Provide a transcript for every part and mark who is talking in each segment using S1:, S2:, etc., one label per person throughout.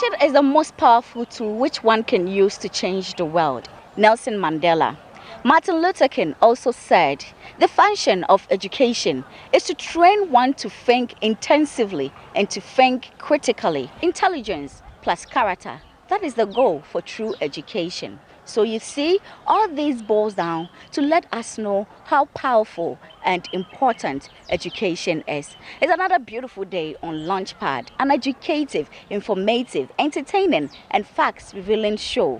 S1: Education is the most powerful tool which one can use to change the world. Nelson Mandela. Martin Luther King also said, the function of education is to train one to think intensively and to think critically. Intelligence plus character, that is the goal for true education. So you see, all this boils down to let us know how powerful and important education is. It's another beautiful day on Launchpad, an educative, informative, entertaining, and facts-revealing show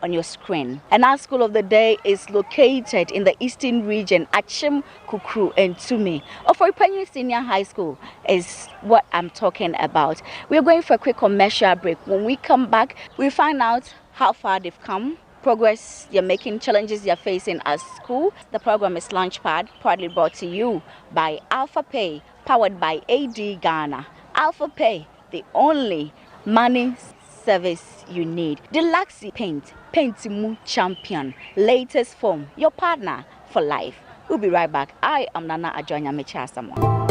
S1: on your screen. And our school of the day is located in the eastern region, Achim, Kukru, and Tumi. Oforipanin Senior High School is what I'm talking about. We're going for a quick commercial break. When we come back, we find out how far they've come, progress you're making, challenges you're facing at school. The program is Launchpad, proudly brought to you by Alpha Pay, powered by AD Ghana. Alpha Pay, the only money service you need. Deluxe Paint, Paintimu Champion, latest form, your partner for life. We'll be right back. I am Nana Ajonya Mechasamo.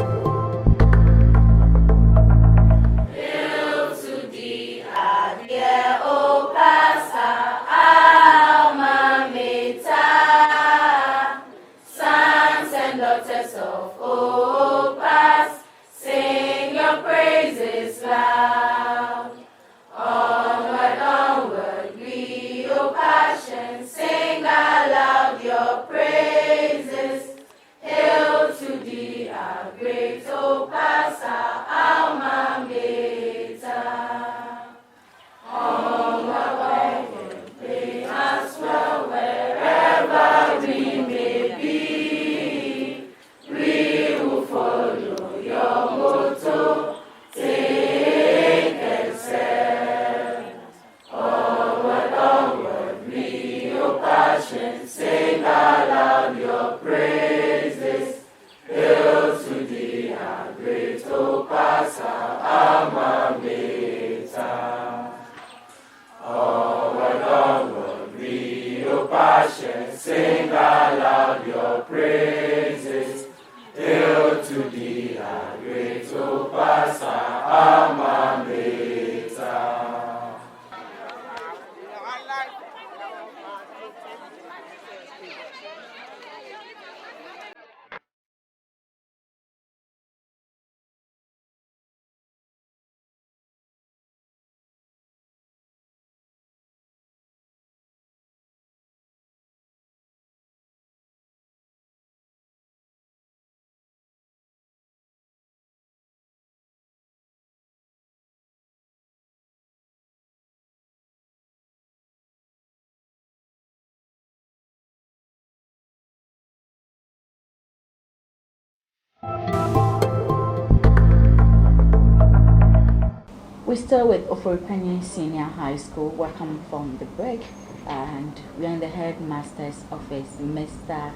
S1: We're still with Oforipanin Senior High School. Welcome from the break, and we're in the headmaster's office. Mr.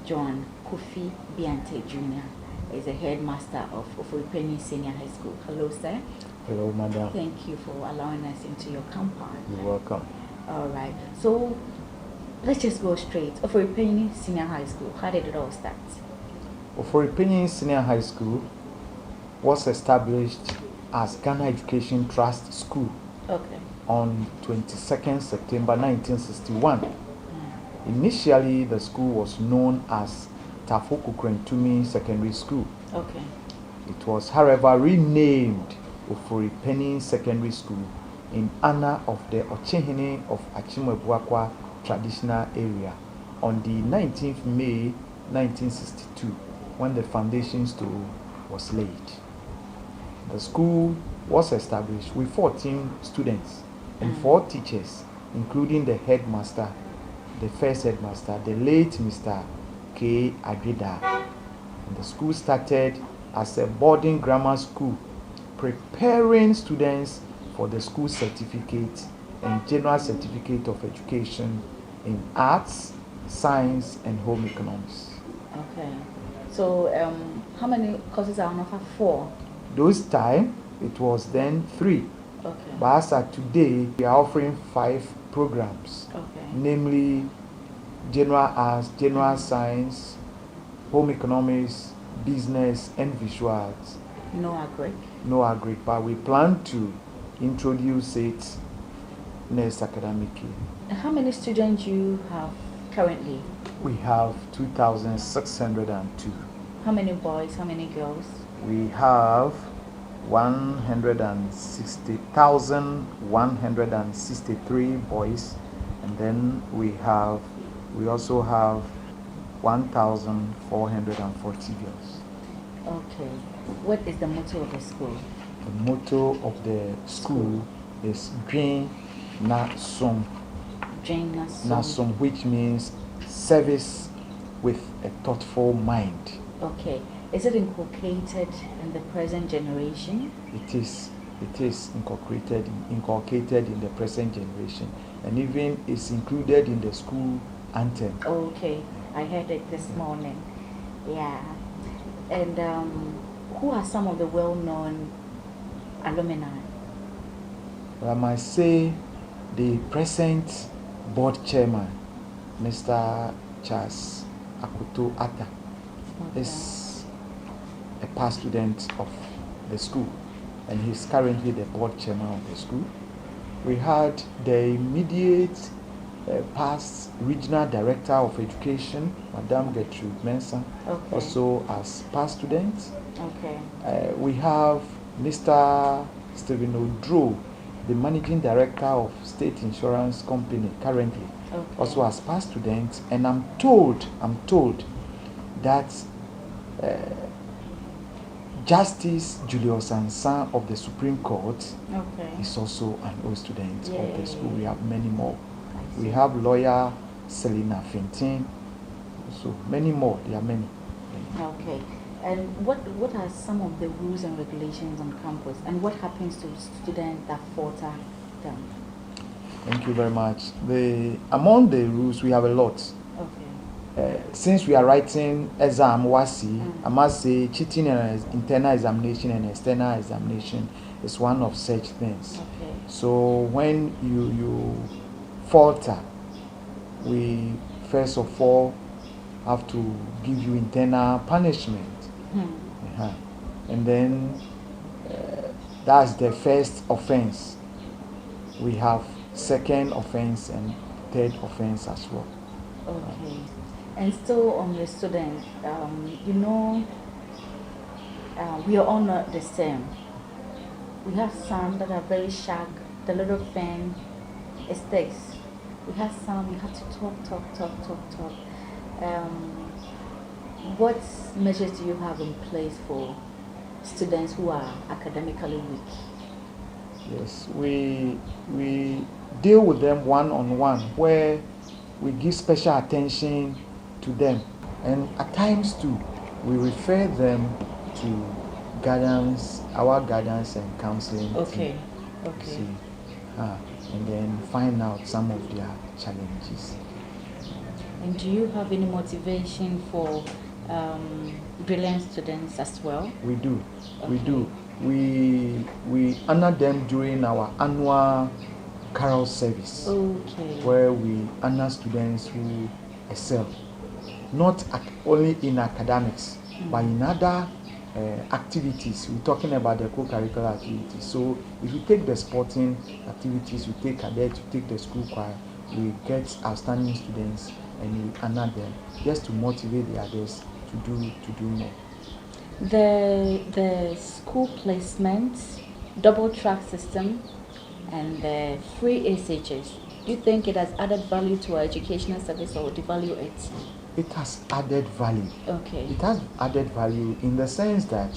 S1: John Kofi Biante Jr. is the headmaster of Oforipanin Senior High School. Hello, sir.
S2: Hello, madam.
S1: Thank you for allowing us into your compound.
S2: You're welcome.
S1: All right. So let's just go straight. Oforipanin Senior High School. How did it all start?
S2: Oforipanin Senior High School was established as Ghana Education Trust School on 22nd September 1961. Initially, the school was known as Tafo Kukrentumi Secondary School. It was, however, renamed Oforipanin Secondary School in honor of the Ochehene of Achimwebuakwa traditional area on the 19th May 1962, when the foundation stone was laid. The school was established with 14 students and 4 teachers, including the headmaster, the first headmaster, the late Mr. K. Agrida. And the school started as a boarding grammar school, preparing students for the school certificate and general certificate of education in arts, science, and home economics.
S1: Okay. So, how many courses are on offer? 4.
S2: Those time, it was then 3.
S1: Okay.
S2: But as of today, we are offering 5 programs.
S1: Okay.
S2: Namely, general arts, general science, home economics, business, and visual arts.
S1: No agric.
S2: No agric, but we plan to introduce it next academic year.
S1: How many students you have currently?
S2: We have 2,602.
S1: How many boys, how many girls?
S2: We have 160,163 boys, and then we also have 1,440 girls.
S1: Okay. What is the motto of the school?
S2: The motto of the school is Dwen Na Som.
S1: Dwen
S2: Na Som, which means service with a thoughtful mind.
S1: Okay. Is it inculcated in the present generation?
S2: It is inculcated in the present generation, and even is included in the school anthem.
S1: Okay, I heard it this morning. Yeah. And who are some of the well-known alumni?
S2: Well, I might say the present board chairman, Mr. Charles Akuto Atta, is a past student of the school, and he's currently the board chairman of the school. We had the immediate past regional director of education, Madame Gertrude Mensah, also as past student.
S1: Okay.
S2: We have Mr. Stephen Odro, the managing director of State Insurance Company currently, also as past student. And I'm told that Justice Julius Ansan of the Supreme Court is also an old student of the school. We have many more. We have lawyer Selina Fintin, so many more. There are many.
S1: Okay. And what are some of the rules and regulations on campus, and what happens to students that falter them?
S2: Thank you very much. Among the rules, we have a lot.
S1: Okay.
S2: Since we are writing exam WASI, I must say cheating in internal examination and external examination is one of such things.
S1: Okay.
S2: So when you falter, we first of all have to give you internal punishment. And then that's the first offense. We have second offense and third offense as well.
S1: Okay. And still on the students, we are all not the same. We have some that are very sharp, the little pen, it sticks. We have some, you have to talk. What measures do you have in place for students who are academically weak?
S2: Yes, we deal with them one-on-one, where we give special attention to them, and at times too we refer them to our guidance and counseling team. And then find out some of their challenges.
S1: And do you have any motivation for brilliant students as well?
S2: We do. We honor them during our annual carol service, where we honor students who excel, not only in academics, but in other activities. We're talking about the co-curricular activities. So if you take the sporting activities, you take cadets, you take the school choir, we get outstanding students and we honor them just to motivate the others to do more.
S1: The school placements, double track system, and the free SHS, do you think it has added value to our educational service or devalue it?
S2: It has added value.
S1: Okay.
S2: It has added value in the sense that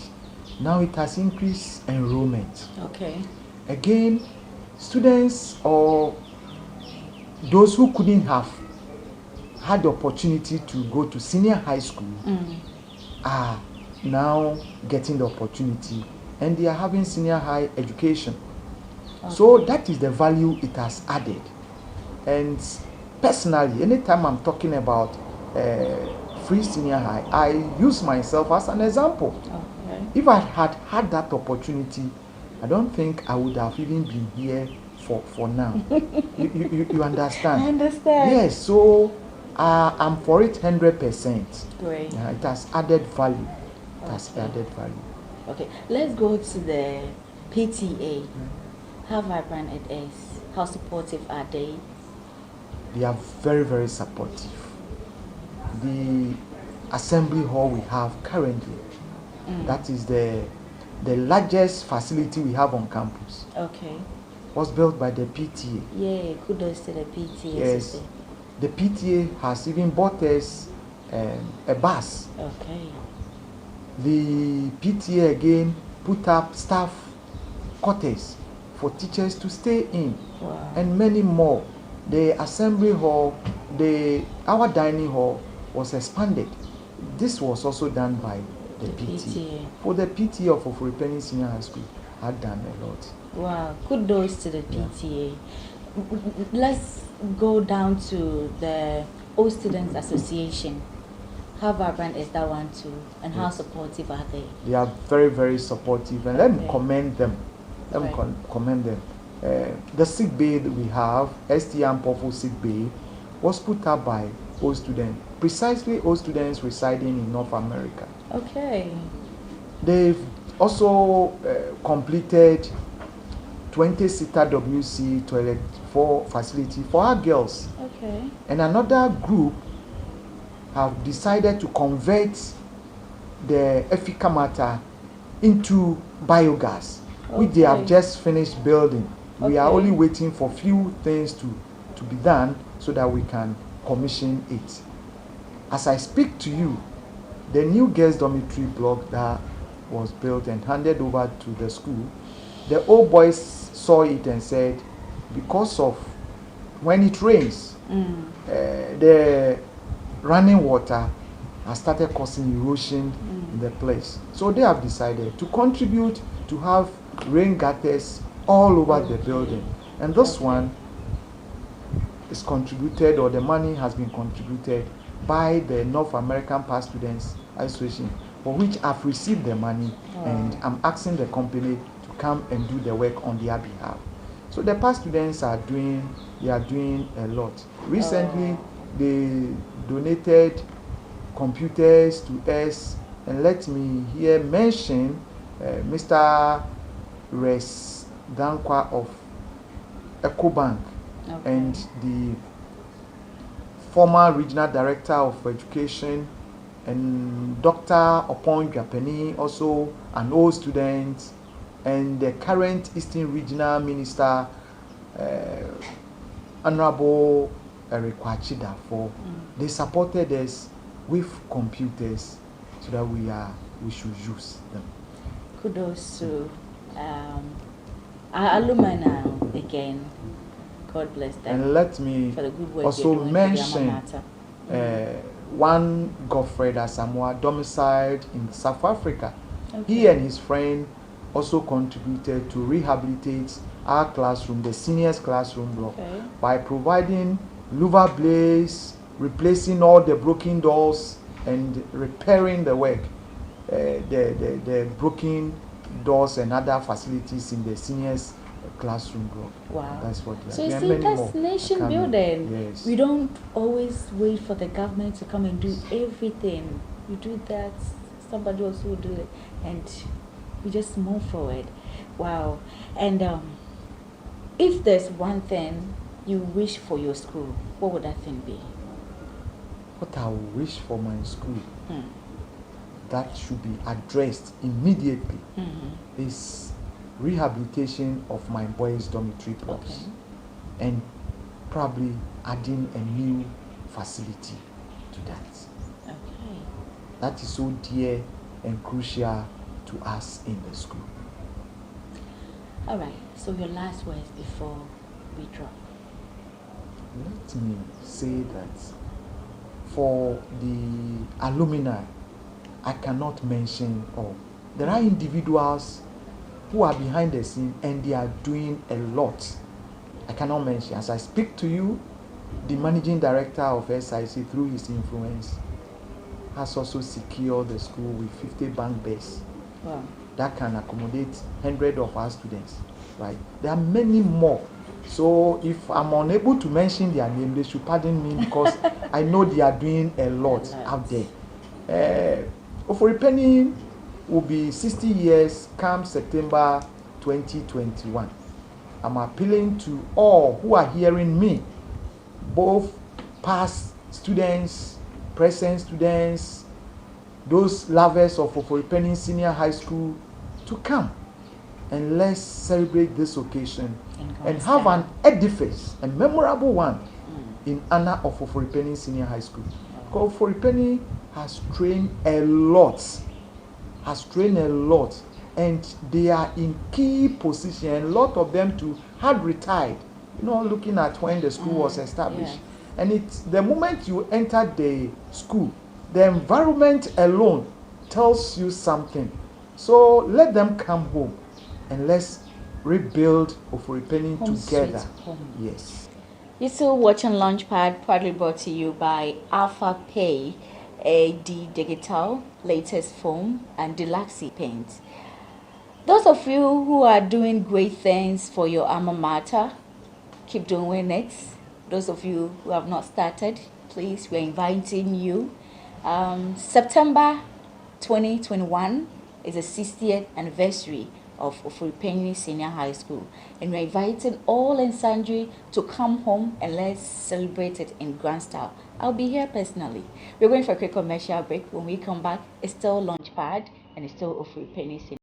S2: now it has increased enrollment.
S1: Okay.
S2: Again, students or those who couldn't have had the opportunity to go to senior high school are now getting the opportunity, and they are having senior high education. So that is the value it has added. And personally, anytime I'm talking about free senior high, I use myself as an example. If I had had that opportunity, I don't think I would have even been here for now. you understand?
S1: I understand.
S2: Yes, so I'm for it 100%.
S1: Great.
S2: It has added value. It has added value.
S1: Okay, let's go to the PTA. How vibrant it is? How supportive are they?
S2: They are very, very supportive. The assembly hall we have currently, that is the largest facility we have on campus.
S1: Okay.
S2: Was built by the PTA.
S1: Yeah, kudos to the PTA.
S2: Yes. The PTA has even bought us a bus.
S1: Okay.
S2: The PTA again put up staff quarters for teachers to stay in.
S1: Wow.
S2: And many more. The assembly hall, our dining hall was expanded. This was also done by the PTA. For the PTA of Oforipanin Senior High School had done a lot.
S1: Wow, kudos to the PTA. Let's go down to the Old Students Association. How vibrant is that one too, and how supportive are they?
S2: They are very, very supportive, and let me commend them. Commend them. The sick bay that we have, ST Ampofo sick bay, was put up by old students, precisely old students residing in North America.
S1: Okay.
S2: They've also completed 20-seater WC toilet facility for our girls.
S1: Okay.
S2: And another group have decided to convert the Efika matter into biogas, which they have just finished building. We are only waiting for few things to be done so that we can commission it. As I speak to you, the new girls' dormitory block that was built and handed over to the school, the old boys saw it and said, because of when it rains, the running water has started causing erosion in the place. So they have decided to contribute to have rain gutters all over the building. And this one is contributed, or the money has been contributed by the North American Past Students Association, for which I've received the money and I'm asking the company to come and do the work on their behalf. So the past students are doing a lot. Recently, they donated computers to us, and let me here mention Mr. Res Dankwa of EcoBank and the former regional director of education, and Dr. Opon Japani, also an old student, and the current Eastern Regional Minister, Honorable Eric Kwachida, they supported us with computers so that we should use them.
S1: Kudos to our alumni now again. God bless them.
S2: And let me
S1: for the good work
S2: also mention one Godfred Asamoah, domiciled in South Africa. He and his friend also contributed to rehabilitate our classroom, the seniors classroom block, by providing louver blades, replacing all the broken doors, and repairing the work, the broken doors and other facilities in the seniors classroom block.
S1: Wow.
S2: That's what they are.
S1: So you see, that's nation building.
S2: Yes.
S1: We don't always wait for the government to come and do everything. You do that, somebody else will do it, and we just move forward. Wow. And if there's one thing you wish for your school, what would that thing be?
S2: What I wish for my school that should be addressed immediately is rehabilitation of my boys' dormitory blocks, and probably adding a new facility to that. That is so dear and crucial to us in the school.
S1: All right, so your last words before we drop.
S2: Let me say that for the alumni, I cannot mention all. There are individuals who are behind the scene and they are doing a lot. I cannot mention. As I speak to you, the managing director of SIC, through his influence, has also secured the school with 50 bank beds.
S1: Wow.
S2: That can accommodate 100 of our students, right? There are many more. So if I'm unable to mention their name, they should pardon me, because I know they are doing a lot out there. Oforipanin will be 60 years come September 2021. I'm appealing to all who are hearing me, both past students, present students, those lovers of Oforipanin Senior High School, to come and let's celebrate this occasion and have an edifice, a memorable one, in honor of Oforipanin Senior High School. Because Oforipanin has trained a lot, and they are in key position. A lot of them too had retired, looking at when the school was established. Yes. And it's the moment you enter the school, the environment alone tells you something. So let them come home and let's rebuild Oforipanin together. Yes.
S1: You're still watching Launchpad, proudly brought to you by Alpha Pay, digital, latest foam, and deluxe paint. Those of you who are doing great things for your alma mater, keep doing it. Those of you who have not started, please, we're inviting you. September 2021 is the 60th anniversary of Oforipanin Senior High School, and we're inviting all and sundry to come home and let's celebrate it in grand style. I'll be here personally. We're going for a quick commercial break. When we come back, it's still Launchpad and it's still Oforipanin Senior.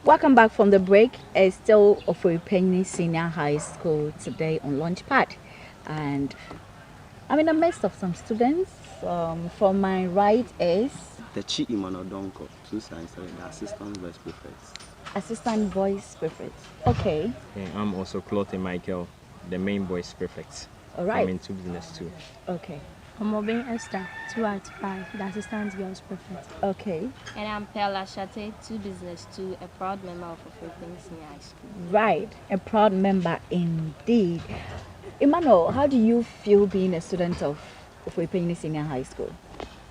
S1: Welcome back from the break. It's still Oforipanin Senior High School today on Launchpad, and I'm in the midst of some students. From my right is
S3: the Chi Imanodonko, the assistant vice prefect.
S1: Assistant voice prefect. Okay.
S4: I'm also Clothing Michael, the main voice prefect.
S1: All right.
S4: I'm into business too.
S1: Okay.
S5: I'm Obin Esther, 2 at 5, the assistant girls prefect.
S1: Okay.
S6: And I'm Pella Shate, 2 business 2, a proud member of Oforipanin Senior High School.
S1: Right, a proud member indeed. Emmanuel, how do you feel being a student of Oforipanin Senior High School?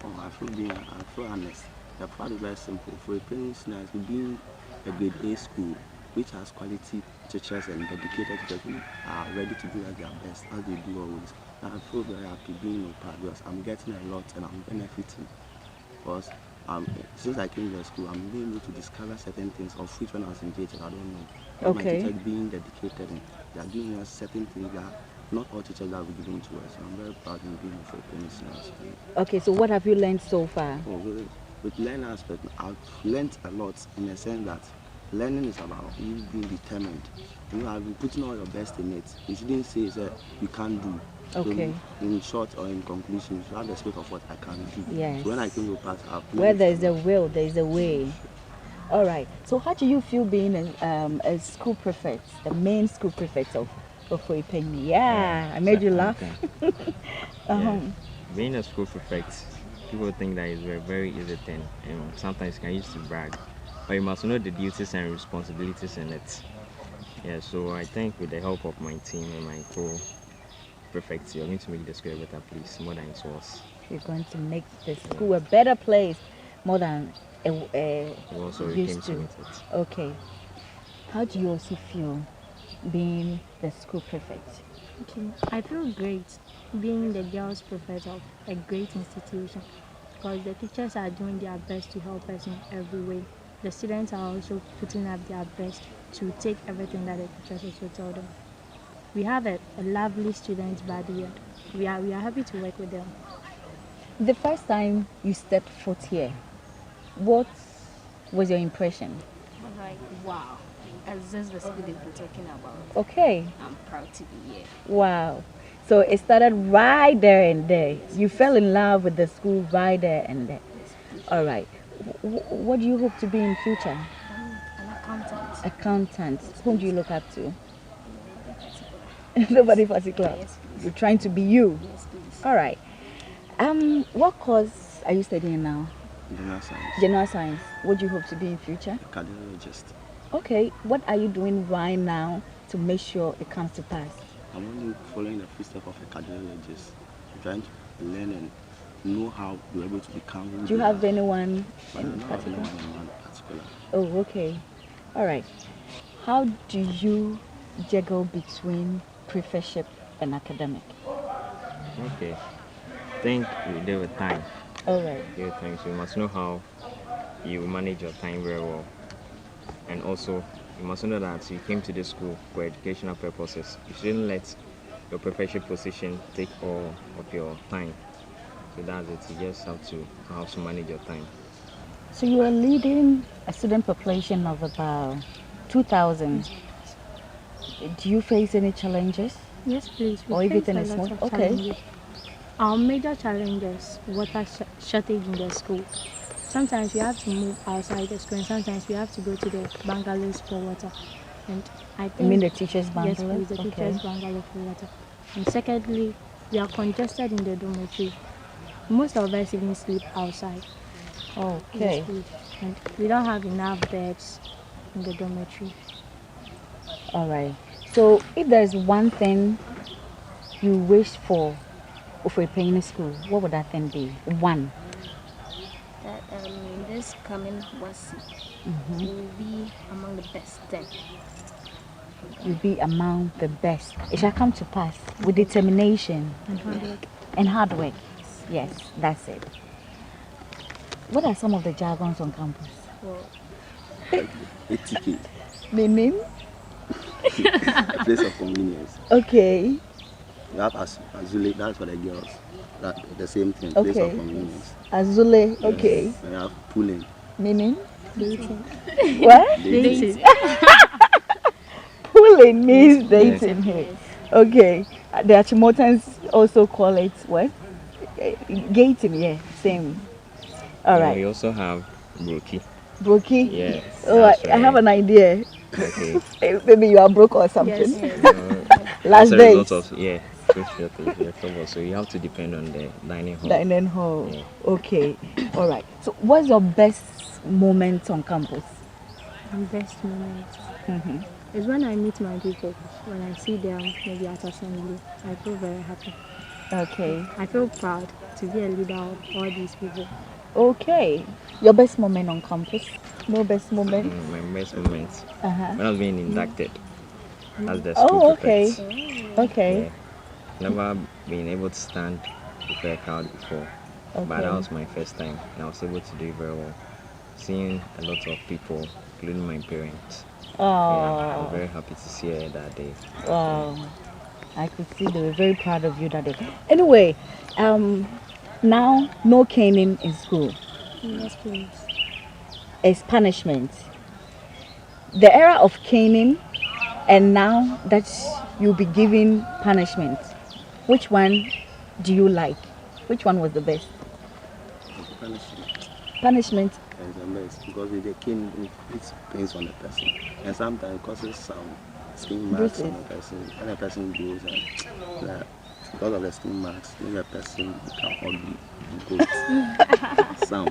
S3: I feel honest. The part is very simple. Oforipanin Senior High School being a grade A school, which has quality teachers and dedicated teachers who are ready to do their best as they do always. And I feel very happy being a part because I'm getting a lot and I'm benefiting. Because since I came to the school, I'm being able to discover certain things of which when I was in JHS, I don't know.
S1: Okay.
S3: My teachers being dedicated and they are giving us certain things that not all teachers that will be given to us. So I'm very proud in being a Oforipanin Senior High School.
S1: Okay, so what have you learned so far?
S3: With learning aspect, I've learned a lot in the sense that learning is about you being determined. I've been putting all your best in it. You shouldn't say that you can't do.
S1: Okay.
S3: So in short or in conclusion, you have the spirit of what I can do.
S1: Yes.
S3: So when I came to pass,
S1: where there is a will, there is a way. All right. So how do you feel being a school prefect, the main school prefect of Oforipanin? Yeah, I made you laugh.
S4: Being a school prefect, people think that it's a very easy thing, and sometimes you can use to brag, but you must know the duties and responsibilities in it. Yeah, so I think with the help of my team and my co-prefects, you're going to make the school a better place more than it was.
S1: You're going to make the school a better place more than
S4: also
S1: used to. Okay. How do you also feel being the school prefect?
S5: Okay. I feel great being the girls prefect of a great institution because the teachers are doing their best to help us in every way. The students are also putting up their best to take everything that the teachers also tell them. We have a lovely student body here. We are happy to work with them.
S1: The first time you stepped foot here, what was your impression?
S6: I'm like, wow, is this the school they've been talking about?
S1: Okay.
S6: I'm proud to be here.
S1: Wow. So it started right there and there. You fell in love with the school right there and there. All right. What do you hope to be in future?
S6: An accountant.
S1: Accountant. Whom do you look up to? Nobody particular.
S6: Yes, please.
S1: You're trying to be you.
S6: Yes, please.
S1: All right. What course are you studying now?
S3: General science.
S1: General science. What do you hope to be in future?
S3: A cardiologist.
S1: Okay, what are you doing right now to make sure it comes to pass?
S3: I'm only following the footsteps of a cardiologist. I'm trying to learn and know how to be able to become who
S1: Do you
S3: they
S1: have
S3: are.
S1: anyone
S3: But I
S1: in
S3: don't have
S1: particular?
S3: anyone in one particular.
S1: Oh, okay. All right. How do you juggle between professorship and academic?
S4: Okay. Think we deal with time.
S1: All right.
S4: Deal with time. So you must know how you manage your time very well. And also, you must know that you came to this school for educational purposes. You shouldn't let your professional position take all of your time. So that's it. You just have to know how to manage your time.
S1: So you are leading a student population of about 2,000. Do you face any challenges?
S5: Yes, please.
S1: Or
S5: We
S1: everything
S5: face
S1: is
S5: a lot
S1: smooth?
S5: of
S1: Okay.
S5: challenges. Our major challenges, water shortage in the school. Sometimes we have to move outside the school, and sometimes we have to go to the bungalows for water. And I think
S1: You mean the teachers'
S5: yes,
S1: bungalow?
S5: please, the
S1: Okay.
S5: teachers' bungalow for water. And secondly, we are congested in the dormitory. Most of us even sleep outside.
S1: Okay.
S5: Yes, please. And we don't have enough beds in the dormitory.
S1: All right. So if there's one thing you wish for Oforipanin School, what would that thing be? One.
S6: That this coming was will be among the best 10.
S1: You'll be among the best. It shall come to pass with determination
S5: And hard work.
S1: and hard work. Yes, that's it. What are some of the jargons on campus?
S6: Well,
S3: ATK,
S1: Meaning?
S3: a place of convenience.
S1: Okay.
S3: You have Azule, that's for the girls. That the same thing, place
S1: Okay.
S3: of convenience.
S1: Azule. Okay.
S3: And you have pooling.
S1: Meaning?
S5: Dating.
S1: What?
S5: Dating.
S1: Pooling means dating here. Okay. The Achimotans also call it what? Gating, yeah. Same. All
S4: And
S1: right.
S4: we also have Brookie.
S1: Brokey?
S4: Yes.
S1: Oh, I have an idea.
S4: Okay.
S1: Maybe you are broke or something.
S5: Yes.
S1: Last
S4: As a
S1: day.
S4: result of social things, so you have to depend on the dining hall.
S1: Dining hall.
S4: Yeah.
S1: Okay. All right. So, what's your best moment on campus?
S5: My best moment
S1: Mm-hmm.
S5: is when I meet my people. When I see them maybe at assembly, I feel very happy.
S1: Okay.
S5: I feel proud to be a leader of all these people.
S1: Okay. Your best moment on campus? No best moment?
S4: My best moment
S1: Uh-huh.
S4: when I was being inducted as the school
S1: Oh, okay.
S4: prefect.
S1: Okay.
S4: Yeah. Never been able to stand before a crowd before, but that
S1: Okay.
S4: was my first time, and I was able to do it very well. Seeing a lot of people, including my parents. Yeah, I was
S1: Oh,
S4: very happy to see her that day.
S1: wow. I could see they were very proud of you that day. Anyway, now no caning in school.
S5: Yes, please.
S1: It's punishment. The era of caning and now that you'll be given punishment, which one do you like? Which one was the best?
S3: Punishment
S1: Punishment.
S3: is the best because with the cane, it pains on the person. And sometimes it causes some skin marks on the person. When a person goes and because of the skin marks, then the person become ugly and goes some.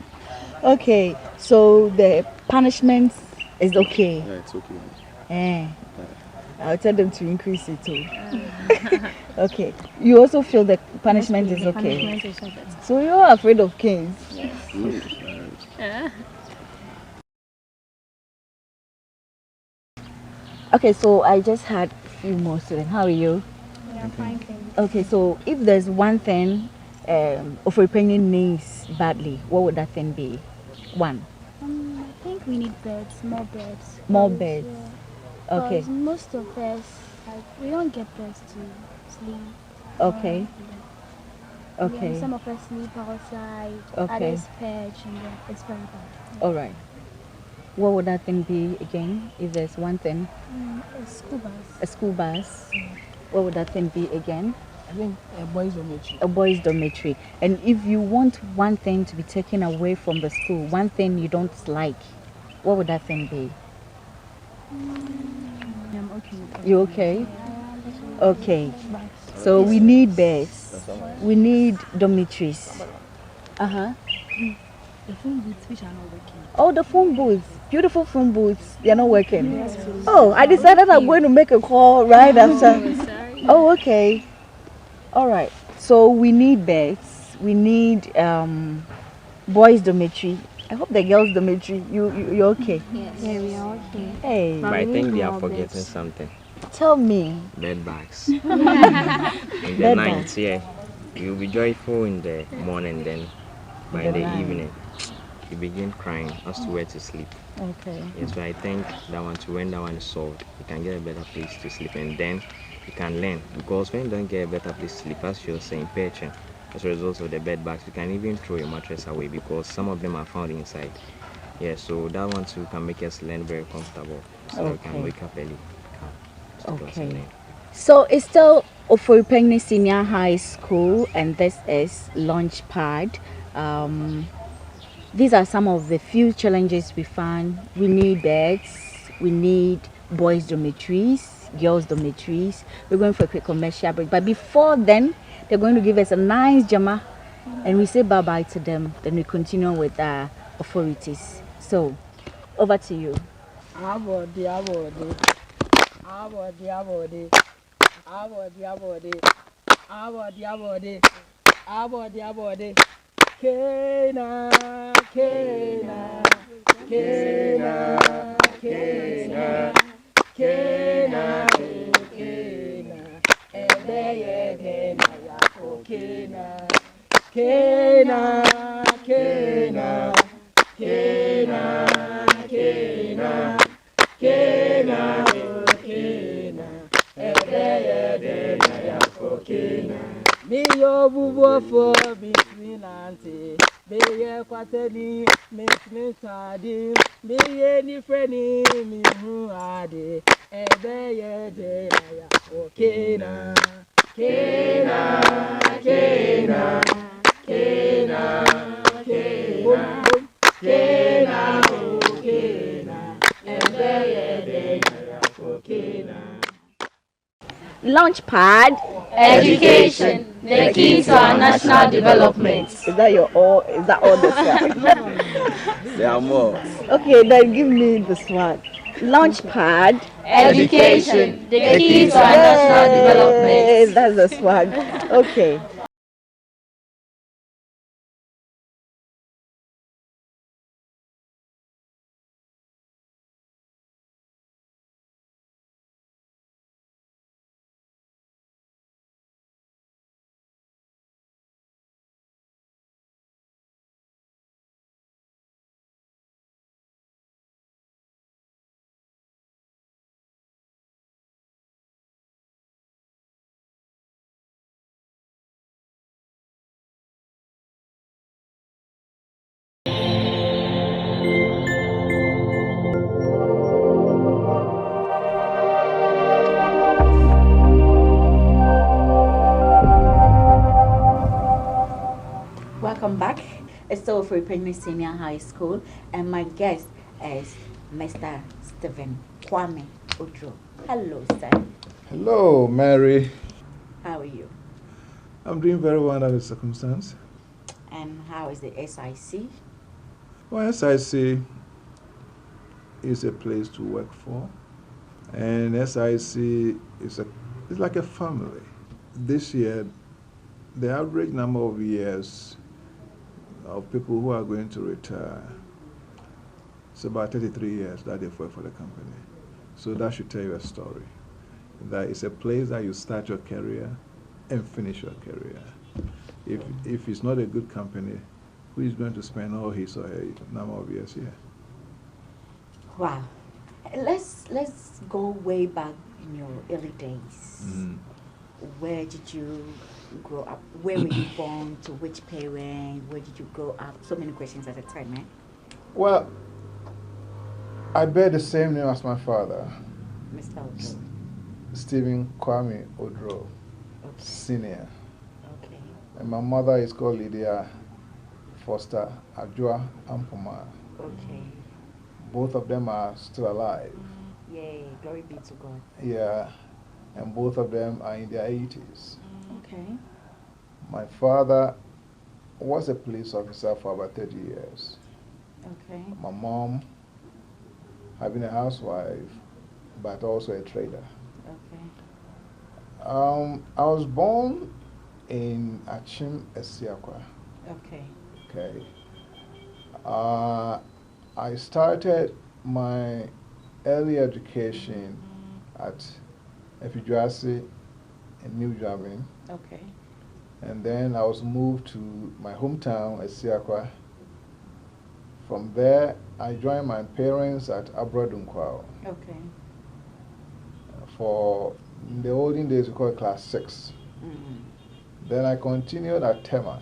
S1: Okay, so the punishment is okay.
S3: Yeah, it's okay.
S1: Eh, I'll tell them to increase it too. Okay, you also feel the punishment is okay.
S5: Punishment is okay.
S1: So you're afraid of canes. Okay, so I just had a few more students. How are you?
S5: Yeah, fine, thank you.
S1: Okay, so if there's one thing Oforipanin needs badly, what would that thing be? One.
S7: I think we need beds, more beds.
S1: More
S7: Because,
S1: beds.
S7: yeah,
S1: Okay.
S7: because most of us, like, we don't get beds to sleep.
S1: Okay.
S7: Yeah,
S1: Okay.
S7: some of us sleep outside,
S1: Okay.
S7: others perch, and then it's very bad.
S1: All right. What would that thing be again? If there's one thing,
S7: A school bus.
S1: a school bus. What would that thing be again?
S8: I think a boys' dormitory.
S1: A boys' dormitory. And if you want one thing to be taken away from the school, one thing you don't like, what would that thing be?
S5: I'm okay with that.
S1: You okay? Okay. So we need beds. We need dormitories. Uh-huh.
S7: The phone booths which are not working.
S1: Oh, the phone booths. Beautiful phone booths. They're not working. Yes, oh, I decided I'm going to make a call right after.
S6: Sorry.
S1: Oh, okay. All right. So we need beds. We need boys dormitory. I hope the girls dormitory. You're okay.
S6: Yes.
S5: Yeah, we are okay.
S1: Hey.
S4: But
S5: we
S4: I
S5: need
S4: think they are
S5: more
S4: forgetting
S5: beds.
S4: something.
S1: Tell me.
S4: Bed bags. In the
S1: Bed
S4: night,
S1: bags.
S4: yeah. You'll be joyful in the morning, then by
S1: In
S4: the
S1: the night.
S4: evening, you begin crying as to where to sleep.
S1: Okay.
S4: Yes, so I think that one, to when that one is solved, you can get a better place to sleep, and then you can learn. Because when you don't get a better place to sleep, as you're saying, patching, as a result of the bed bags, you can even throw your mattress away because some of them are found inside. Yeah, so that one too can make us learn very comfortable. So we can wake up early.
S1: Okay. So it's still Oforipanin Senior High School, and this is Launchpad. These are some of the few challenges we found. We need beds, we need boys' dormitories, girls' dormitories. We're going for a quick commercial break, but before then, they're going to give us a nice jama, and we say bye bye to them. Then we continue with our authorities. So, over to you.
S8: Abode, abode. Abode, abode. Abode, abode. Abode, abode. Abode, abode. Kena, Kena, Kena, Kena, Kena, Kena. Ebeye dena ya ko Kena, Kena, Kena, Kena, Kena, Kena, Kena. Ebeye dena ya ko Kena. Mi yo bubo for between auntie. Be ye kwateni, me sadi. Be ye ni freni, mi hu ade. Ebe ye de ya okena. Kena, kena, kena, kena, kena, kena. Ebe ye de ya okena.
S1: Launchpad.
S6: Education, the key to our national development.
S1: Is that your all? Is that all the swag?
S3: There are more.
S1: Okay, then give me the swag. Launchpad.
S6: Education, the key to our national development.
S1: That's the swag. Okay. Welcome back. It's still Oforipanin Senior High School, and my guest is Mr. Stephen Kwame Odro. Hello, sir.
S2: Hello, Mary.
S1: How are you?
S2: I'm doing very well under the circumstance.
S1: And how is the SIC?
S2: Well, SIC is a place to work for, and SIC is it's like a family. This year, the average number of years of people who are going to retire, it's about 33 years that they've worked for the company. So that should tell you a story. That it's a place that you start your career and finish your career. If it's not a good company, who is going to spend all his or her number of years here?
S1: Wow. Let's go way back in your early days.
S2: Mm-hmm.
S1: Where did you grow up? Where were you born? To which parent? Where did you grow up? So many questions at a time, eh?
S2: Well, I bear the same name as my father,
S1: Mr. Odro.
S2: Stephen Kwame Odro,
S1: Okay.
S2: Senior.
S1: Okay.
S2: And my mother is called Lydia Foster Adjoa Ampoma.
S1: Okay.
S2: Both of them are still alive.
S1: Yay, glory be to God.
S2: Yeah, and both of them are in their 80s.
S1: Okay.
S2: My father was a police officer for about 30 years.
S1: Okay.
S2: My mom had been a housewife, but also a trader.
S1: Okay.
S2: I was born in Achim, Esiakwa.
S1: Okay.
S2: Okay. I started my early education at Efijuasi in New Jamming.
S1: Okay.
S2: And then I was moved to my hometown, Esiakwa. From there, I joined my parents at Abroadunkwao.
S1: Okay.
S2: For in the olden days, we call it class 6. Then I continued at Tema,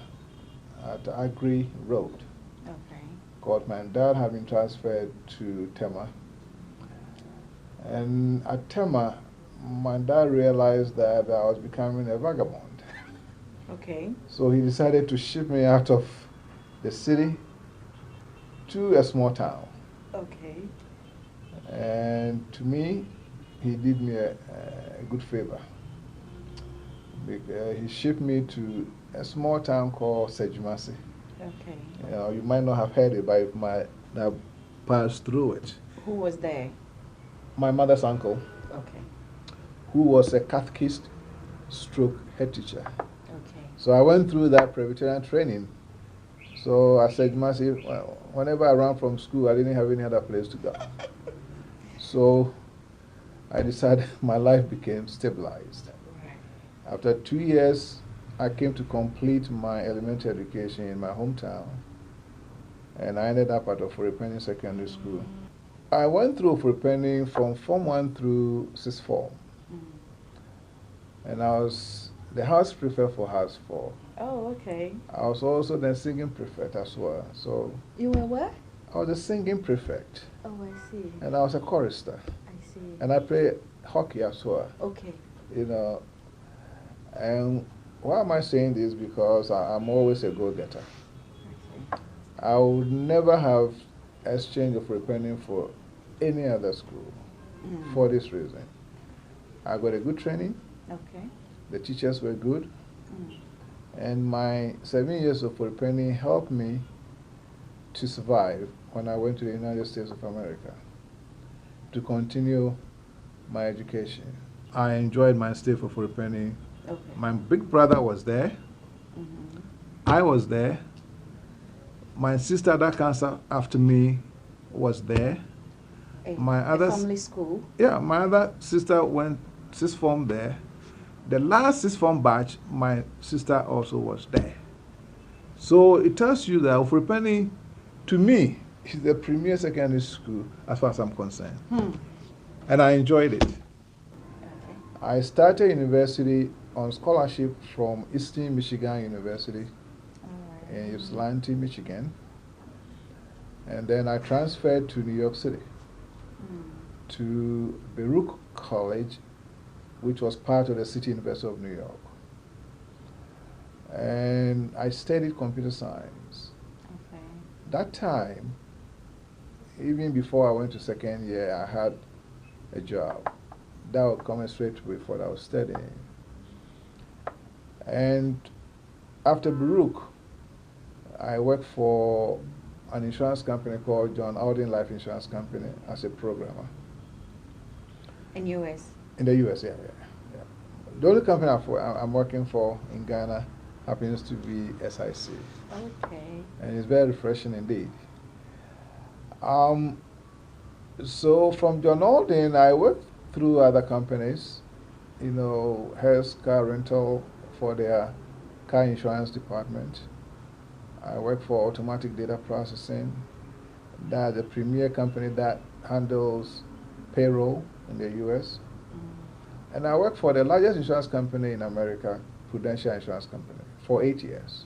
S2: at Agri Road.
S1: Okay.
S2: Because my dad had been transferred to Tema. And at Tema, my dad realized that I was becoming a vagabond.
S1: Okay.
S2: So he decided to ship me out of the city to a small town.
S1: Okay.
S2: And to me, he did me a good favor. He shipped me to a small town called Sejumasi.
S1: Okay.
S2: You might not have heard it, but you might have passed through it.
S1: Who was there?
S2: My mother's uncle,
S1: Okay.
S2: who was a catechist stroke head teacher.
S1: Okay.
S2: So I went through that Presbyterian training. So I said, well, whenever I ran from school, I didn't have any other place to go. So I decided my life became stabilized. After 2 years, I came to complete my elementary education in my hometown. And I ended up at Oforipanin Secondary School. I went through Oforipanin from Form 1 through 6th Form. And I was the house prefect for House 4.
S1: Oh, okay.
S2: I was also the singing prefect as well. So
S1: you were what?
S2: I was the singing prefect.
S1: Oh, I see.
S2: And I was a chorister.
S1: I see.
S2: And I played hockey as well.
S1: Okay.
S2: You know, and why am I saying this? Because I'm always a go-getter.
S1: Okay.
S2: I would never have exchanged Oforipanin for any other school for this reason. I got a good training.
S1: Okay.
S2: The teachers were good. And my 7 years of Oforipanin helped me to survive when I went to the United States of America to continue my education. I enjoyed my stay for Oforipanin.
S1: Okay.
S2: My big brother was there. I was there. My sister that comes after me was there. My other
S1: family school?
S2: Yeah, my other sister went 6th Form there. The last 6th Form batch, my sister also was there. So it tells you that Oforipanin, to me, is the premier secondary school as far as I'm concerned. And I enjoyed it.
S1: Okay.
S2: I started university on scholarship from Eastern Michigan University in Ypsilanti, Michigan. And then I transferred to New York City to Baruch College, which was part of the City University of New York. And I studied computer science.
S1: Okay.
S2: That time, even before I went to second year, I had a job. That would come straight with what I was studying. And after Baruch, I worked for an insurance company called John Alden Life Insurance Company as a programmer.
S1: In US?
S2: In the US, yeah. The only company I'm working for in Ghana happens to be SIC.
S1: Okay.
S2: And it's very refreshing indeed. So from John Alden, I worked through other companies, you know, Hearst Car Rental for their car insurance department. I work for Automatic Data Processing. That's a premier company that handles payroll in the US. And I worked for the largest insurance company in America, Prudential Insurance Company, for 8 years.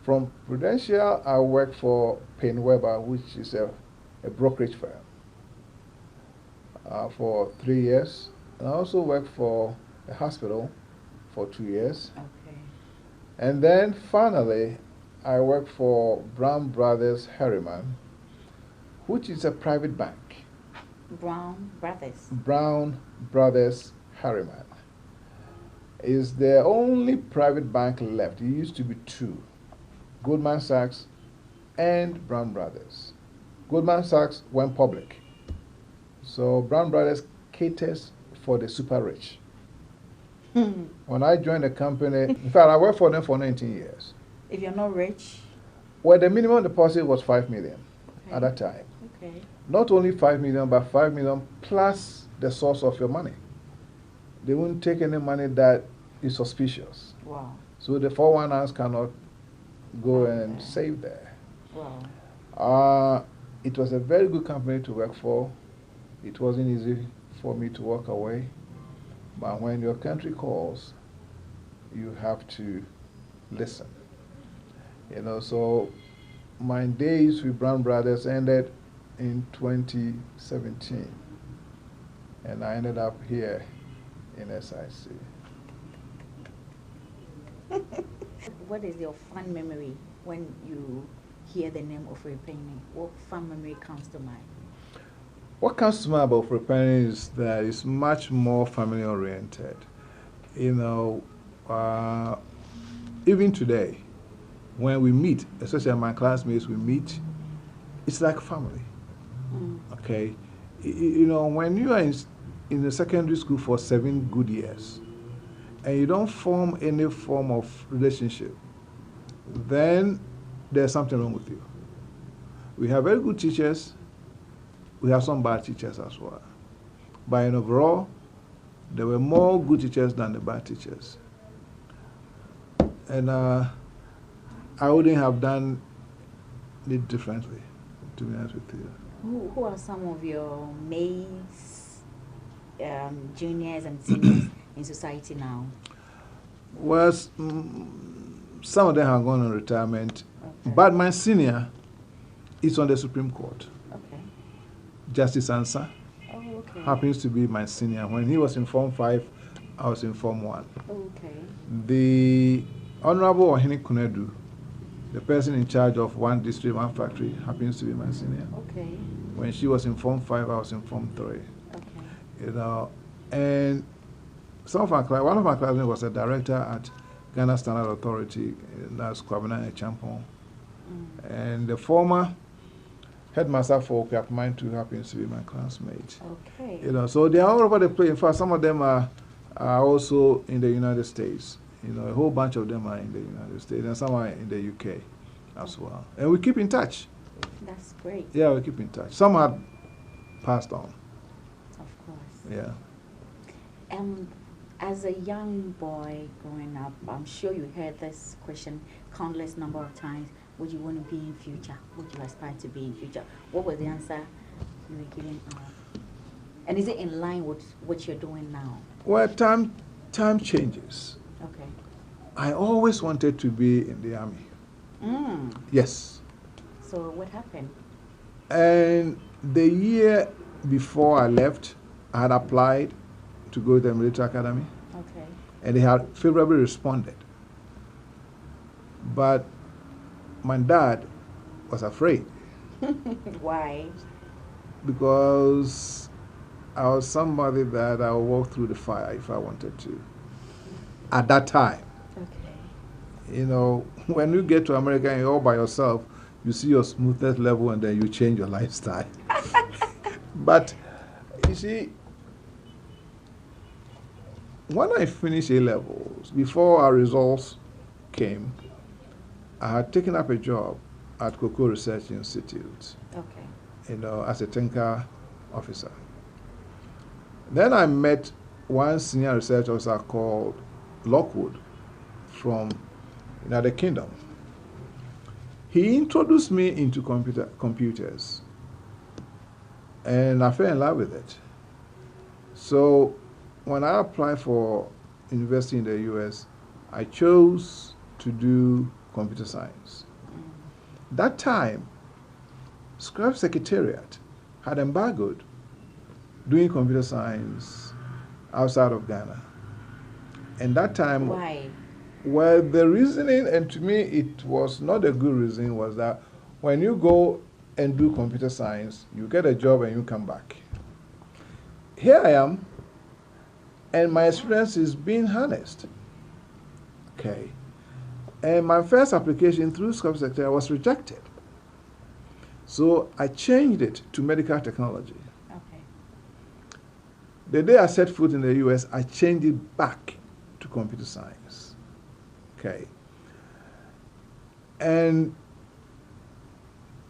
S2: From Prudential, I worked for Payne Weber, which is a brokerage firm, for 3 years. And I also worked for a hospital for 2 years.
S1: Okay.
S2: And then finally, I worked for Brown Brothers Harriman, which is a private bank.
S1: Brown Brothers.
S2: Brown Brothers Harriman. It's the only private bank left. It used to be two, Goldman Sachs and Brown Brothers. Goldman Sachs went public. So Brown Brothers caters for the super rich. When I joined the company, in fact, I worked for them for 19 years.
S1: If you're not rich?
S2: Well, the minimum deposit was 5 million at that time.
S1: Okay.
S2: Not only 5 million, but 5 million plus the source of your money. They won't take any money that is suspicious.
S1: Wow.
S2: So the 419s cannot go and save there.
S1: Wow.
S2: It was a very good company to work for. It wasn't easy for me to walk away. But when your country calls, you have to listen. You know, so my days with Brown Brothers ended in 2017. And I ended up here in SIC.
S1: What is your fun memory when you hear the name of Oforipanin? What fun memory comes to mind?
S2: What comes to mind about Oforipanin is that it's much more family oriented. You know, even today, when we meet, especially my classmates, we meet, it's like family. Okay? You know, when you are in the secondary school for 7 good years, and you don't form any form of relationship, then there's something wrong with you. We have very good teachers. We have some bad teachers as well. But in overall, there were more good teachers than the bad teachers. And I wouldn't have done it differently, to be honest with you.
S1: Who are some of your mates, juniors and seniors in society now?
S2: Well, some of them have gone on retirement.
S1: Okay.
S2: But my senior is on the Supreme Court.
S1: Okay.
S2: Justice Ansa happens to be my senior. When he was in Form 5, I was in Form 1.
S1: Okay.
S2: The Honorable Ohene Kunedu, the person in charge of one district, one factory, happens to be my senior.
S1: Okay.
S2: When she was in Form 5, I was in Form 3.
S1: Okay.
S2: You know, and one of my classmates was a director at Ghana Standard Authority, that's Kwabena Echampon. And the former headmaster for Oforipanin too happens to be my classmate.
S1: Okay.
S2: You know, so they are all over the place. In fact, some of them are also in the United States. You know, a whole bunch of them are in the United States, and some are in the UK as well. And we keep in touch.
S1: That's great.
S2: Yeah, we keep in touch. Some have passed on.
S1: Of course.
S2: Yeah.
S1: As a young boy growing up, I'm sure you heard this question countless number of times. Would you want to be in future? Would you aspire to be in future? What was the answer you were giving? And is it in line with what you're doing now?
S2: Well, time changes.
S1: Okay.
S2: I always wanted to be in the army. Yes.
S1: So what happened?
S2: And the year before I left, I had applied to go to the military academy.
S1: Okay.
S2: And they had favorably responded. But my dad was afraid.
S1: Why?
S2: Because I was somebody that I would walk through the fire if I wanted to. At that time.
S1: Okay.
S2: You know, when you get to America and you're all by yourself, you see your smoothness level and then you change your lifestyle. But, you see, when I finished A-levels, before our results came, I had taken up a job at Cocoa Research Institute.
S1: Okay.
S2: You know, as a tinker officer. Then I met one senior research officer called Lockwood from United Kingdom. He introduced me into computers, and I fell in love with it. So when I applied for university in the US, I chose to do computer science. That time, Scribe Secretariat had embargoed doing computer science outside of Ghana. And that time,
S1: why?
S2: Well, the reasoning, and to me it was not a good reason, was that when you go and do computer science, you get a job and you come back. Here I am, And my experience is being honest. Okay. And my first application through School Secretary was rejected. So I changed it to medical technology.
S1: Okay.
S2: The day I set foot in the US, I changed it back to computer science. Okay. And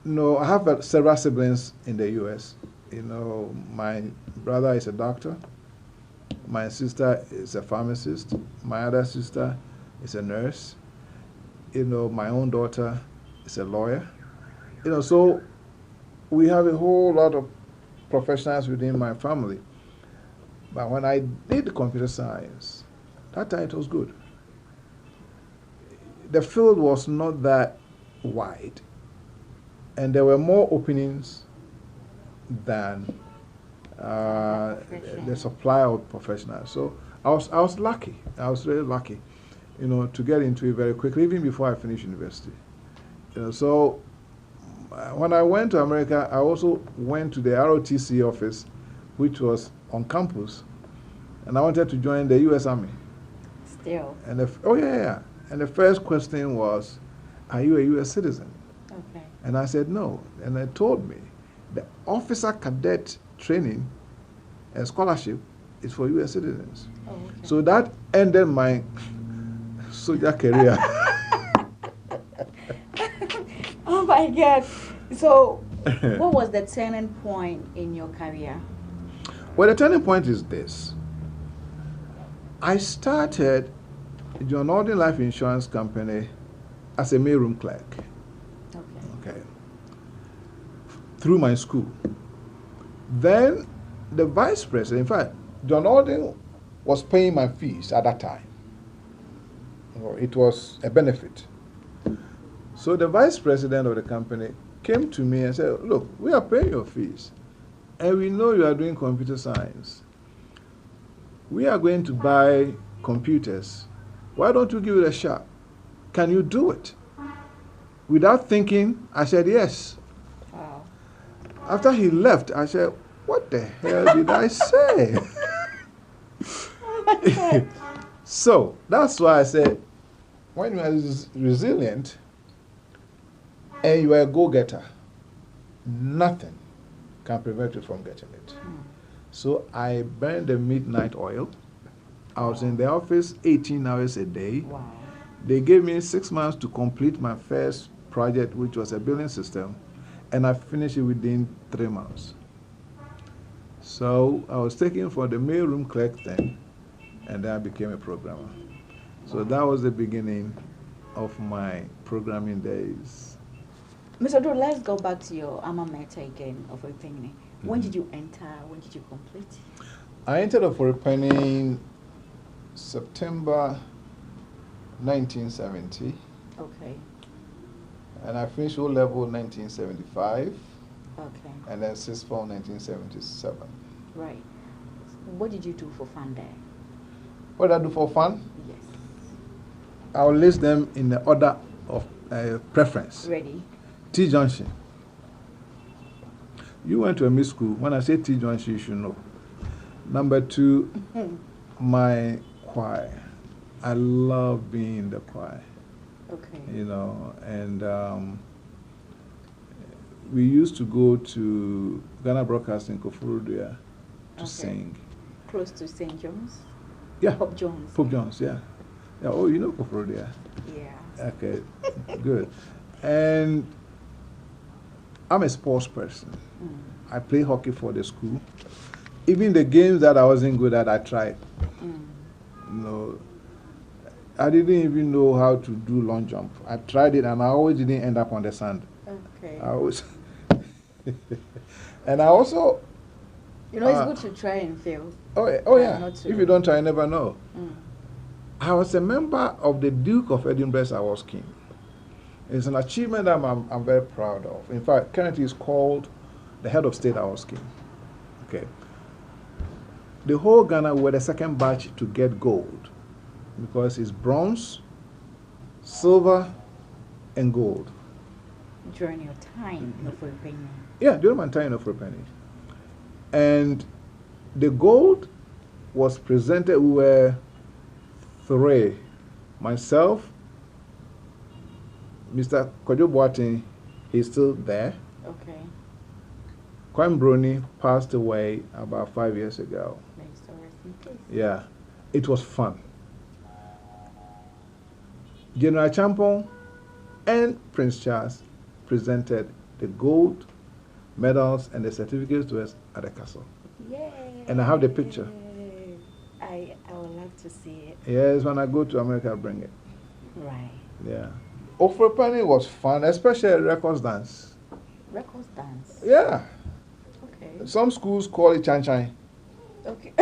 S2: I have several siblings in the US. My brother is a doctor. My sister is a pharmacist. My other sister is a nurse. My own daughter is a lawyer. So we have a whole lot of professionals within my family. But when I did computer science, that time it was good. The field was not that wide, and there were more openings than the supply of professionals. So I was lucky. I was really lucky, to get into it very quickly, even before I finished university. So when I went to America, I also went to the ROTC office, which was on campus, and I wanted to join the U.S. Army.
S1: Still.
S2: And yeah. And the first question was, are you a U.S. citizen?
S1: Okay.
S2: And I said no. And they told me the officer cadet training and scholarship is for U.S. citizens.
S1: Oh, okay.
S2: So that ended my soldier career.
S1: Oh my God. So what was the turning point in your career?
S2: Well, the turning point is this. I started John Alden Life Insurance Company as a mailroom clerk. Okay. Through my school. Then the vice president, in fact, John Alden was paying my fees at that time. It was a benefit. So the vice president of the company came to me and said, look, we are paying your fees, and we know you are doing computer science. We are going to buy computers. Why don't you give it a shot? Can you do it? Without thinking, I said yes.
S1: Wow.
S2: After he left, I said, what the hell did I say? So that's why I said, when you are resilient and you are a go-getter, nothing can prevent you from getting it. So I burned the midnight oil. I was in the office 18 hours a day.
S1: Wow.
S2: They gave me 6 months to complete my first project, which was a billing system, and I finished it within 3 months. So I was taken for the mailroom clerk thing, and then I became a programmer. So that was the beginning of my programming days.
S1: Mr. Drew, let's go back to your alma mater again, Oforipanin. When did you enter? When did you complete?
S2: I entered Oforipanin September 1970.
S1: Okay.
S2: And I finished O-level 1975.
S1: Okay.
S2: And then sixth form 1977.
S1: Right. What did you do for fun there?
S2: What did I do for fun?
S1: Yes.
S2: I'll list them in the order of preference.
S1: Ready.
S2: T Junction. You went to a middle school. When I say T Junction, you should know. Number 2, my choir. I love being in the choir.
S1: Okay.
S2: And we used to go to Ghana Broadcasting Koforidua to sing.
S1: Close to St. John's?
S2: Yeah.
S1: Pope John's.
S2: Pope John's, yeah. Oh, you know Koforidua?
S1: Yeah.
S2: Okay, good. And I'm a sports person. I play hockey for the school. Even the games that I wasn't good at, I tried. I didn't even know how to do long jump. I tried it, and I always didn't end up on the sand.
S1: Okay.
S2: I always and I also...
S1: it's good to try and fail.
S2: Oh yeah. If you don't try, you never know. I was a member of the Duke of Edinburgh's Award Scheme. It's an achievement that I'm very proud of. In fact, currently it's called the Head of State Award Scheme. Okay. The whole Ghana were the second batch to get gold because it's bronze, silver, and gold.
S1: During your time in Oforipanin?
S2: Yeah, during my time in Oforipanin. And the gold was presented, we were 3. Myself, Mr. Kojo Boateng, he's still there.
S1: Okay.
S2: Kwame Brony passed away about 5 years ago. Yeah, it was fun. General Champon and Prince Charles presented the gold medals and the certificates to us at the castle.
S1: Yay.
S2: And I have the picture.
S1: I would love to see it.
S2: Yes, when I go to America, I'll bring it.
S1: Right.
S2: Yeah. Oforipanin was fun, especially records dance.
S1: Records dance?
S2: Yeah.
S1: Okay.
S2: Some schools call it chan chan.
S1: Okay.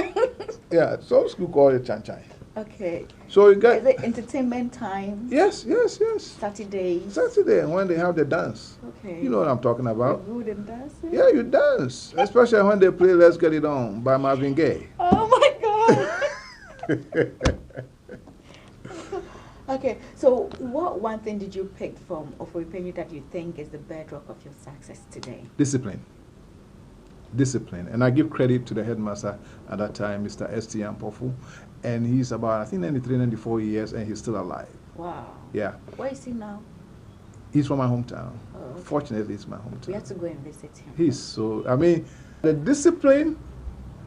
S2: Yeah, some schools call it chan chan.
S1: Okay.
S2: So you get.
S1: Is it entertainment time?
S2: Yes.
S1: Saturdays.
S2: Saturday, when they have the dance.
S1: Okay.
S2: You know what I'm talking about.
S1: You're good in dancing?
S2: Yeah, you dance. Especially when they play Let's Get It On by Marvin Gaye.
S1: Oh my God. Okay, so what one thing did you pick from Oforipanin that you think is the bedrock of your success today?
S2: Discipline. And I give credit to the headmaster at that time, Mr. S.T. Ampofu. And he's about, I think, 93, 94 years, and he's still alive.
S1: Wow.
S2: Yeah.
S1: Where is he now?
S2: He's from my hometown.
S1: Oh, okay.
S2: Fortunately, it's my hometown.
S1: We have to go and visit him.
S2: The discipline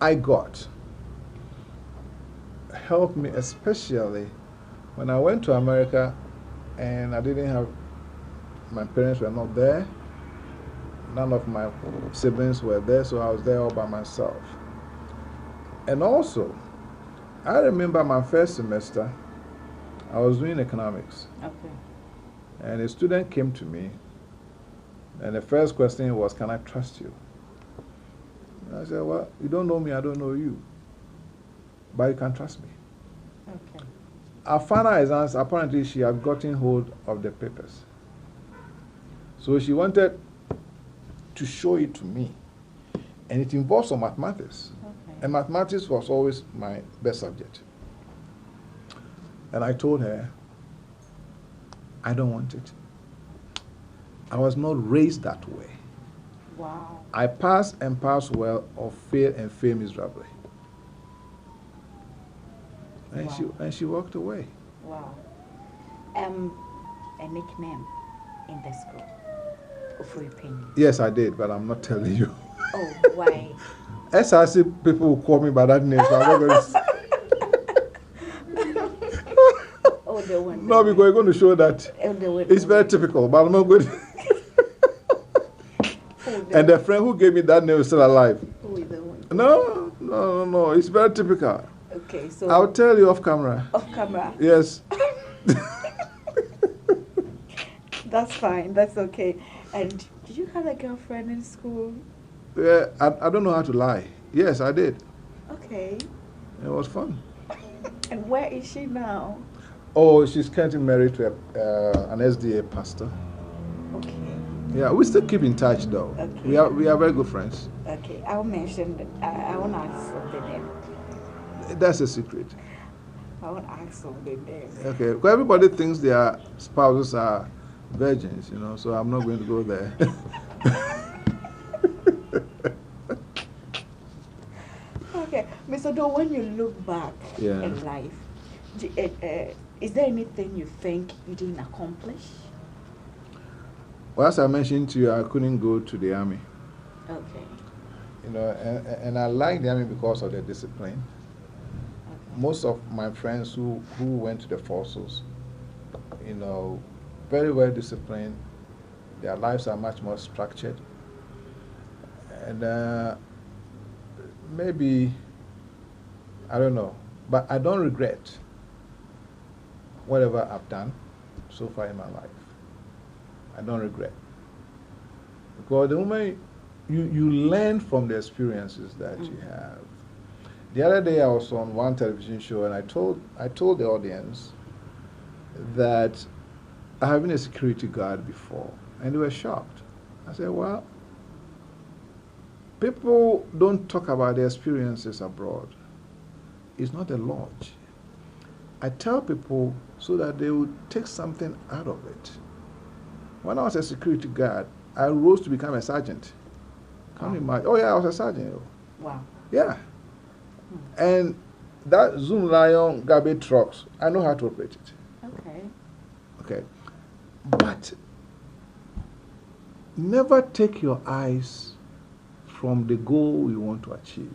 S2: I got helped me, especially when I went to America and I didn't have, my parents were not there. None of my siblings were there, so I was there all by myself. And also, I remember my first semester, I was doing economics.
S1: Okay.
S2: And a student came to me, and the first question was, can I trust you? And I said, well, you don't know me, I don't know you. But you can trust me.
S1: Okay.
S2: Our final exams, apparently she had gotten hold of the papers. So she wanted to show it to me. And it involves some mathematics.
S1: Okay.
S2: And mathematics was always my best subject. And I told her, I don't want it. I was not raised that way.
S1: Wow.
S2: I pass and pass well, or fail and fail miserably. And
S1: Wow.
S2: she walked away.
S1: Wow. A nickname in the school, Oforipanin.
S2: Yes, I did, but I'm not telling you.
S1: Oh, why?
S2: SRC people will call me by that name, so I'm not going to say.
S1: Oh, they won't.
S2: No, because you're going to show that
S1: Oh, they won't.
S2: it's very typical, but I'm not going to. And the friend who gave me that name is still alive.
S1: Oh, they won't.
S2: No. It's very typical.
S1: Okay, so.
S2: I'll tell you off camera.
S1: Off camera?
S2: Yes.
S1: That's fine. That's okay. And did you have a girlfriend in school?
S2: Yeah, I don't know how to lie. Yes, I did.
S1: Okay.
S2: It was fun.
S1: And where is she now?
S2: Oh, she's currently married to an SDA pastor.
S1: Okay.
S2: Yeah, we still keep in touch though.
S1: Okay.
S2: We are very good friends.
S1: Okay, I'll mention that. I want to ask something then.
S2: That's a secret.
S1: I want to ask something then.
S2: Okay, because everybody thinks their spouses are virgins, you know, so I'm not going to go there.
S1: Okay, Mr. Doe, when you look back in life, is there anything you think you didn't accomplish?
S2: Well, as I mentioned to you, I couldn't go to the army.
S1: Okay.
S2: You know, and I like the army because of the discipline.
S1: Okay.
S2: Most of my friends who went to the forces, you know, very well disciplined. Their lives are much more structured. And maybe, I don't know, but I don't regret whatever I've done so far in my life. I don't regret. Because the moment you learn from the experiences that you have. The other day I was on one television show and I told the audience that I have been a security guard before, and they were shocked. I said, well, people don't talk about their experiences abroad. It's not a lodge. I tell people so that they will take something out of it. When I was a security guard, I rose to become a sergeant. Can't you imagine? Oh yeah, I was a sergeant.
S1: Wow.
S2: Yeah. And that Zoom Lion garbage trucks, I know how to operate it.
S1: Okay.
S2: Okay. But never take your eyes from the goal you want to achieve.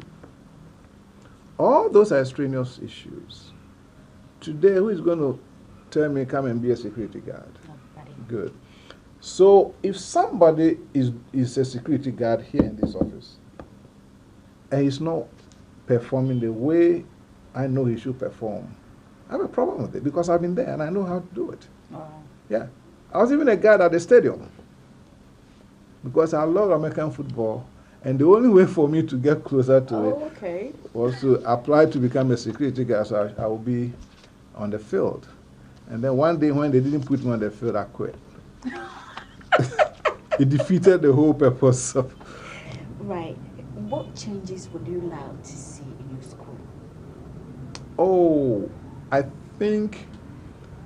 S2: All those are extraneous issues. Today, who is going to tell me come and be a security guard?
S1: Nobody.
S2: Good. So if somebody is a security guard here in this office and he's not performing the way I know he should perform, I have a problem with it because I've been there and I know how to do it.
S1: Oh.
S2: Yeah. I was even a guard at the stadium because I love American football, and the only way for me to get closer to it was to apply to become a security guard, so I will be on the field. And then one day when they didn't put me on the field, I quit. It defeated the whole purpose of...
S1: Right. What changes would you like to see in your school?
S2: Oh, I think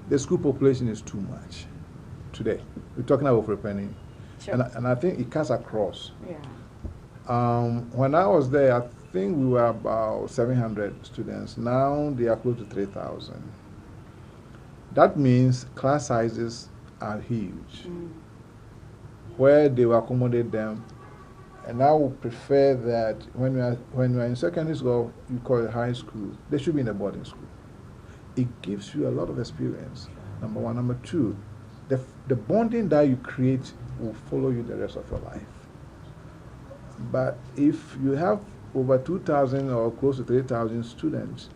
S2: the school population is too much today. We're talking about Oforipanin.
S1: Sure.
S2: And I think it cuts across.
S1: Yeah.
S2: When I was there, I think we were about 700 students. Now they are close to 3,000. That means class sizes are huge, where they will accommodate them. And I would prefer that when you are in secondary school, you call it high school, they should be in a boarding school. It gives you a lot of experience, number one. Number two, the bonding that you create will follow you the rest of your life. But if you have over 2,000 or close to 3,000 students,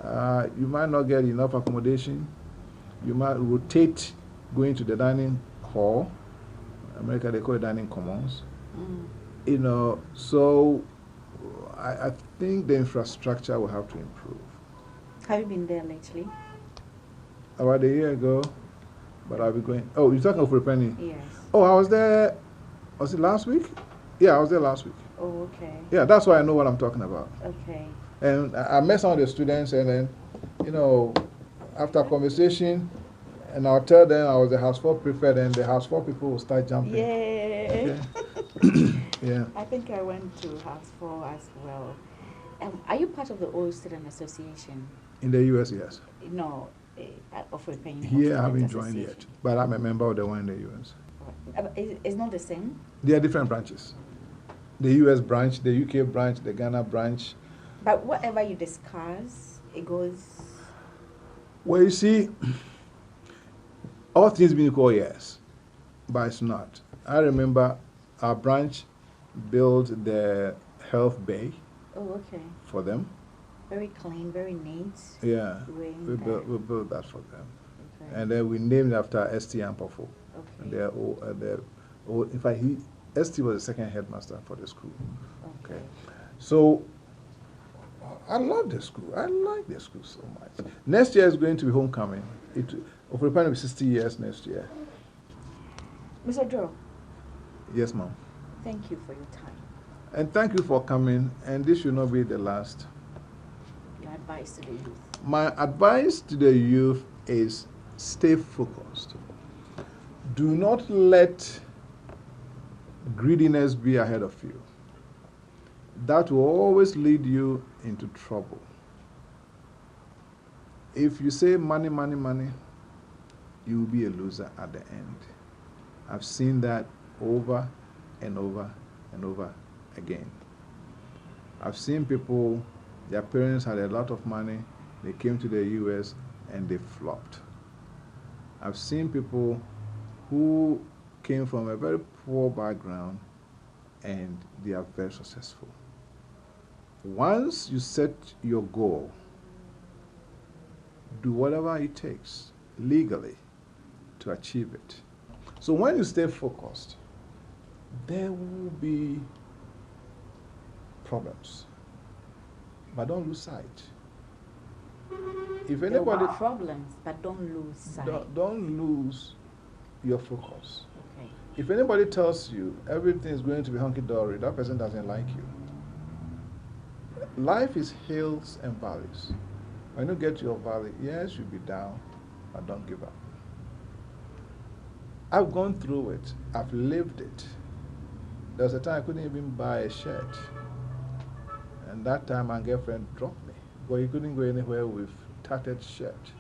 S2: you might not get enough accommodation. You might rotate going to the dining hall. In America, they call it dining commons. You know, so I think the infrastructure will have to improve.
S1: Have you been there lately?
S2: About a year ago, but I'll be going. Oh, you're talking of Oforipanin?
S1: Yes.
S2: Oh, I was there. Was it last week? Yeah, I was there last week.
S1: Oh, okay.
S2: Yeah, that's why I know what I'm talking about.
S1: Okay.
S2: And I met some of the students, and then, you know, after conversation, and I'll tell them I was the House 4 prefect, and the House 4 people will start jumping.
S1: Yeah.
S2: Okay. Yeah.
S1: I think I went to House 4 as well. Are you part of the Old Student Association?
S2: In the U.S., yes.
S1: No, Oforipanin.
S2: Here, I haven't joined yet, but I'm a member of the one in the U.S.
S1: It's not the same?
S2: There are different branches. The U.S. branch, the U.K. branch, the Ghana branch.
S1: But whatever you discuss, it goes...
S2: Well, you see, all things being equal, yes, but it's not. I remember our branch built the health bay.
S1: Oh, okay.
S2: For them.
S1: Very clean, very neat.
S2: Yeah, we built that for them.
S1: Okay.
S2: And then we named it after St. Ampofo.
S1: Okay.
S2: And in fact, St. was the second headmaster for the school.
S1: Okay.
S2: So, I love the school. I like the school so much. Next year is going to be homecoming. Oforipanin will be 60 years next year.
S1: Mr. Joe.
S2: Yes, ma'am.
S1: Thank you for your time.
S2: And thank you for coming. And this should not be the last.
S1: Your advice to the youth.
S2: My advice to the youth is stay focused. Do not let greediness be ahead of you. That will always lead you into trouble. If you say money, money, money, you will be a loser at the end. I've seen that over and over and over again. I've seen people, their parents had a lot of money, they came to the US and they flopped. I've seen people who came from a very poor background and they are very successful. Once you set your goal, do whatever it takes legally to achieve it. So when you stay focused, there will be problems, but don't lose sight. If anybody,
S1: there will be problems, but don't lose sight.
S2: Don't lose your focus.
S1: Okay.
S2: If anybody tells you everything is going to be hunky-dory, that person doesn't like you. Life is hills and valleys. When you get to your valley, yes, you'll be down, but don't give up. I've gone through it. I've lived it. There was a time I couldn't even buy a shirt. And that time my girlfriend dropped me. Well, you couldn't go anywhere with tattered shirt.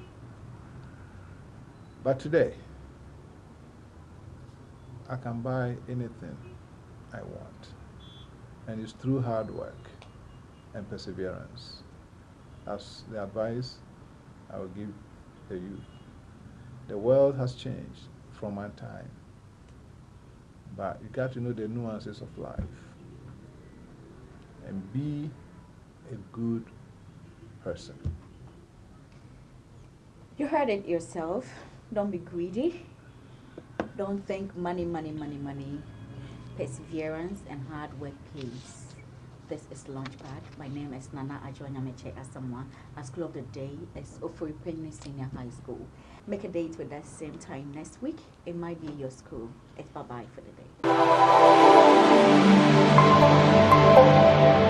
S2: But today, I can buy anything I want. And it's through hard work and perseverance. That's the advice I will give the youth. The world has changed from my time, but you got to know the nuances of life and be a good person.
S1: You heard it yourself. Don't be greedy. Don't think money, money, money, money. Perseverance and hard work pays. This is Launchpad. My name is Nana Ajoanyameche Asamoah. Our school of the day is Oforipanin Senior High School. Make a date with us same time next week. It might be your school. It's bye-bye for the day.